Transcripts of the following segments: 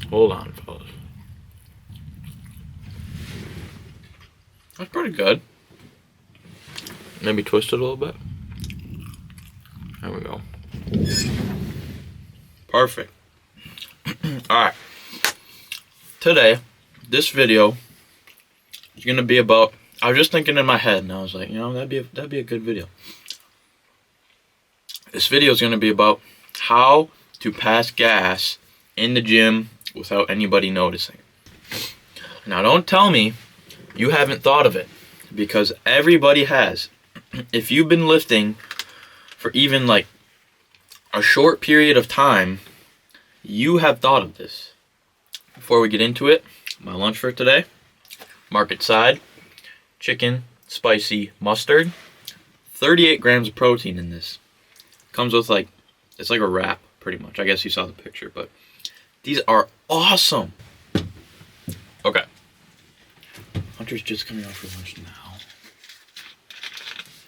Hold on, fellas. That's pretty good. Maybe twist it a little bit. There we go. Perfect. Alright. Today, this video is going to be about... I was just thinking in my head, and I was like, that'd be a good video. This video is going to be about how to pass gas in the gym without anybody noticing. Now, don't tell me you haven't thought of it, because everybody has. If you've been lifting for even like a short period of time, you have thought of this. Before we get into it, my lunch for today, Market Side, chicken, spicy mustard, 38 grams of protein in this. Comes with it's like a wrap, pretty much. I guess you saw the picture, but these are awesome. Okay. Hunter's just coming out for lunch now.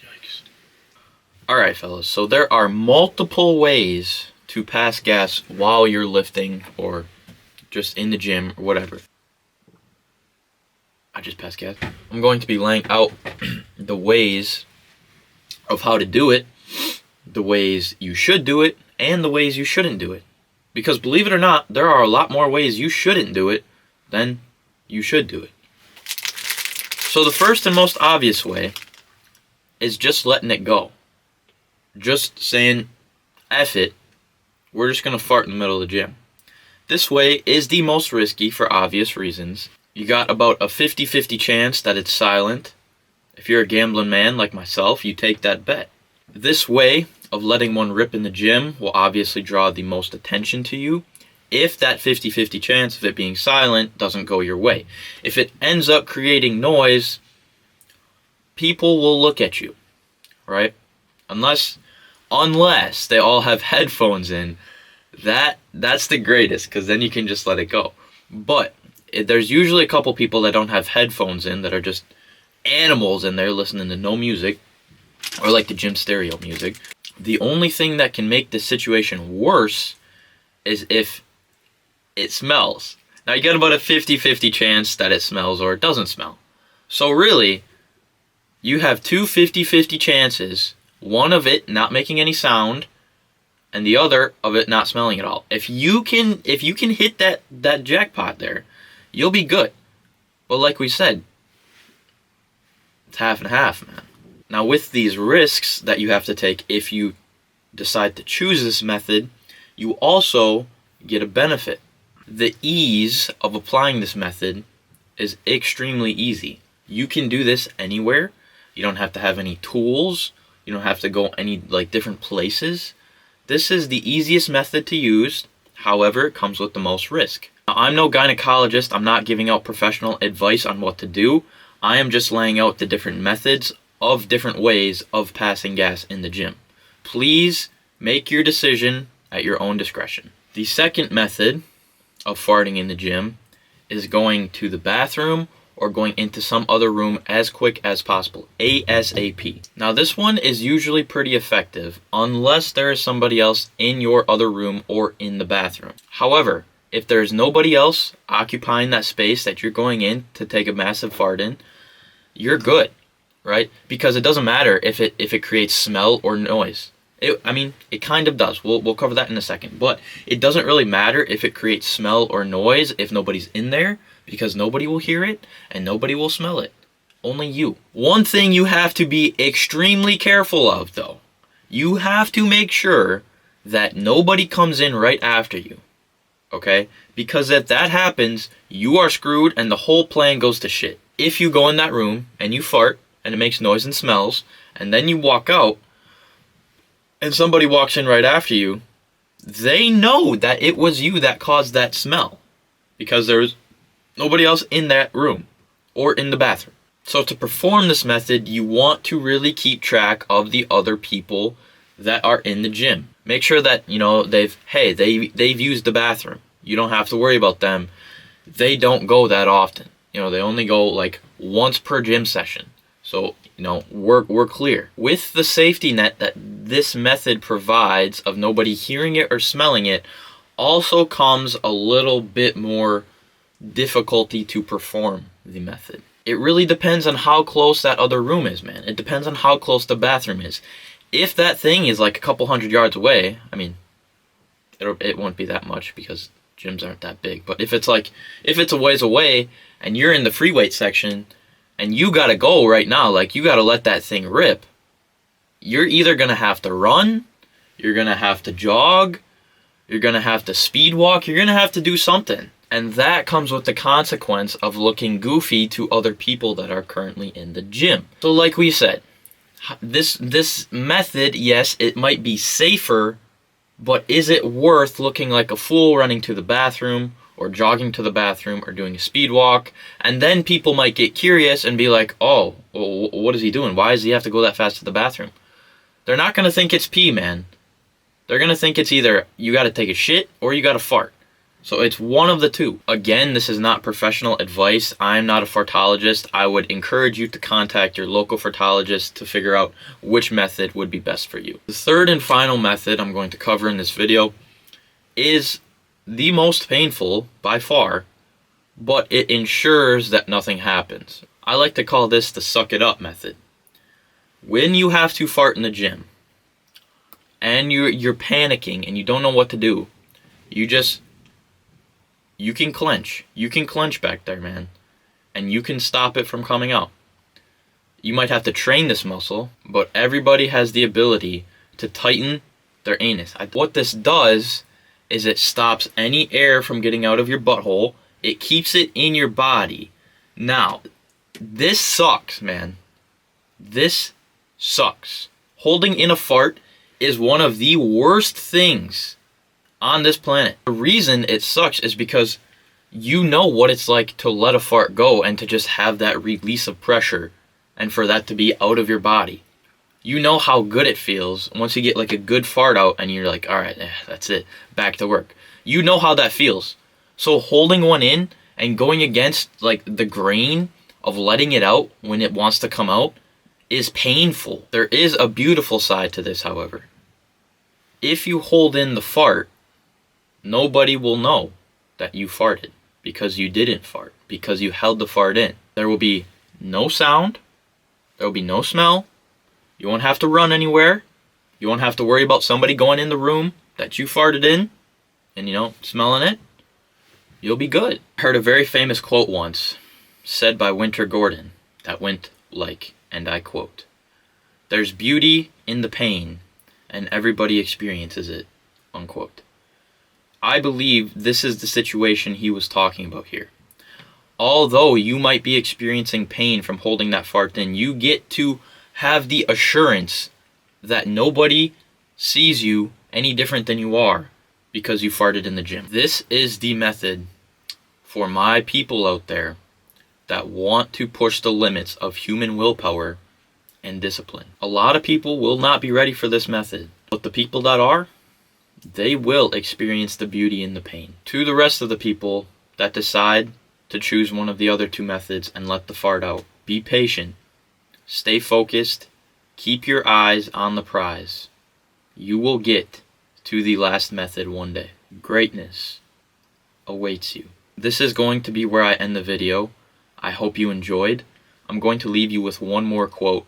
Yikes. Alright, fellas, so there are multiple ways to pass gas while you're lifting or just in the gym or whatever. I just passed gas. I'm going to be laying out the ways of how to do it, the ways you should do it, and the ways you shouldn't do it. Because believe it or not, there are a lot more ways you shouldn't do it than you should do it. So the first and most obvious way is just letting it go. Just saying, F it, we're just going to fart in the middle of the gym. This way is the most risky for obvious reasons. You got about a 50-50 chance that it's silent. If you're a gambling man like myself, you take that bet. This way of letting one rip in the gym will obviously draw the most attention to you if that 50-50 chance of it being silent doesn't go your way. If it ends up creating noise, people will look at you, right? Unless they all have headphones in, that's the greatest, because then you can just let it go. But there's usually a couple people that don't have headphones in, that are just animals in there listening to no music, or like the gym stereo music. The only thing that can make this situation worse is if it smells. Now you got about a 50-50 chance that it smells or it doesn't smell. So really, you have two 50-50 chances, one of it not making any sound, and the other of it not smelling at all. If you can hit that jackpot there, you'll be good. But like we said, it's half and half, man. Now with these risks that you have to take if you decide to choose this method, you also get a benefit. The ease of applying this method is extremely easy. You can do this anywhere. You don't have to have any tools. You don't have to go any different places. This is the easiest method to use. However, it comes with the most risk. Now, I'm no gynecologist. I'm not giving out professional advice on what to do. I am just laying out the different methods of different ways of passing gas in the gym. Please make your decision at your own discretion. The second method of farting in the gym is going to the bathroom or going into some other room as quick as possible, ASAP. Now this one is usually pretty effective unless there is somebody else in your other room or in the bathroom. However, if there's nobody else occupying that space that you're going in to take a massive fart in, you're good, right? Because it doesn't matter if it creates smell or noise. It kind of does. We'll cover that in a second. But it doesn't really matter if it creates smell or noise if nobody's in there, because nobody will hear it and nobody will smell it. Only you. One thing you have to be extremely careful of, though. You have to make sure that nobody comes in right after you. Okay? Because if that happens, you are screwed and the whole plan goes to shit. If you go in that room and you fart and it makes noise and smells, and then you walk out, and somebody walks in right after you, they know that it was you that caused that smell, because there's nobody else in that room or in the bathroom. So to perform this method, you want to really keep track of the other people that are in the gym. Make sure that, they've used the bathroom. You don't have to worry about them. They don't go that often. They only go once per gym session. So we're clear. With the safety net that this method provides of nobody hearing it or smelling it, also comes a little bit more difficulty to perform the method. It really depends on how close that other room is, man. It depends on how close the bathroom is. If that thing is like a couple hundred yards away, I mean, it won't be that much because gyms aren't that big. But if it's a ways away and you're in the free weight section and you gotta go right now, like you gotta let that thing rip, you're either gonna have to run, you're gonna have to jog, you're gonna have to speed walk, you're gonna have to do something. And that comes with the consequence of looking goofy to other people that are currently in the gym. So like we said, this method, yes, it might be safer, but is it worth looking like a fool running to the bathroom or jogging to the bathroom or doing a speed walk? And then people might get curious and be like, oh, well, what is he doing? Why does he have to go that fast to the bathroom? They're not going to think it's pee, man. They're going to think it's either you got to take a shit or you got to fart. So it's one of the two. Again, this is not professional advice. I'm not a fartologist. I would encourage you to contact your local fartologist to figure out which method would be best for you. The third and final method I'm going to cover in this video is the most painful by far, but it ensures that nothing happens. I like to call this the suck it up method. When you have to fart in the gym and you're panicking and you don't know what to do, you can clench. You can clench back there, man. And you can stop it from coming out. You might have to train this muscle, but everybody has the ability to tighten their anus. What this does is it stops any air from getting out of your butthole. It keeps it in your body. Now, this sucks, man. This sucks. Holding in a fart is one of the worst things on this planet. The reason it sucks is because you know what it's like to let a fart go and to just have that release of pressure and for that to be out of your body. You know how good it feels once you get like a good fart out and you're like, all right, that's it, back to work. You know how that feels. So holding one in and going against like the grain of letting it out when it wants to come out is painful. There is a beautiful side to this, however. If you hold in the fart, nobody will know that you farted because you didn't fart, because you held the fart in. There will be no sound. There will be no smell. You won't have to run anywhere. You won't have to worry about somebody going in the room that you farted in and, smelling it. You'll be good. I heard a very famous quote once said by Winter Gordon that went like, and I quote, "There's beauty in the pain and everybody experiences it," unquote. I believe this is the situation he was talking about here. Although you might be experiencing pain from holding that fart in, you get to have the assurance that nobody sees you any different than you are because you farted in the gym. This is the method for my people out there that want to push the limits of human willpower and discipline. A lot of people will not be ready for this method, but the people that are, they will experience the beauty in the pain. To the rest of the people that decide to choose one of the other two methods and let the fart out, be patient, stay focused, keep your eyes on the prize. You will get to the last method one day. Greatness awaits you. This is going to be where I end the video. I hope you enjoyed. I'm going to leave you with one more quote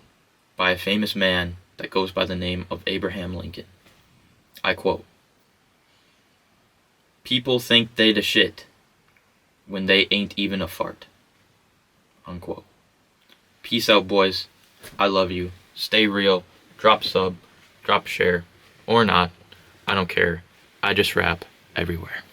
by a famous man that goes by the name of Abraham Lincoln. I quote, "People think they the shit when they ain't even a fart." Unquote. Peace out, boys. I love you. Stay real. Drop sub, drop share, or not. I don't care. I just rap everywhere.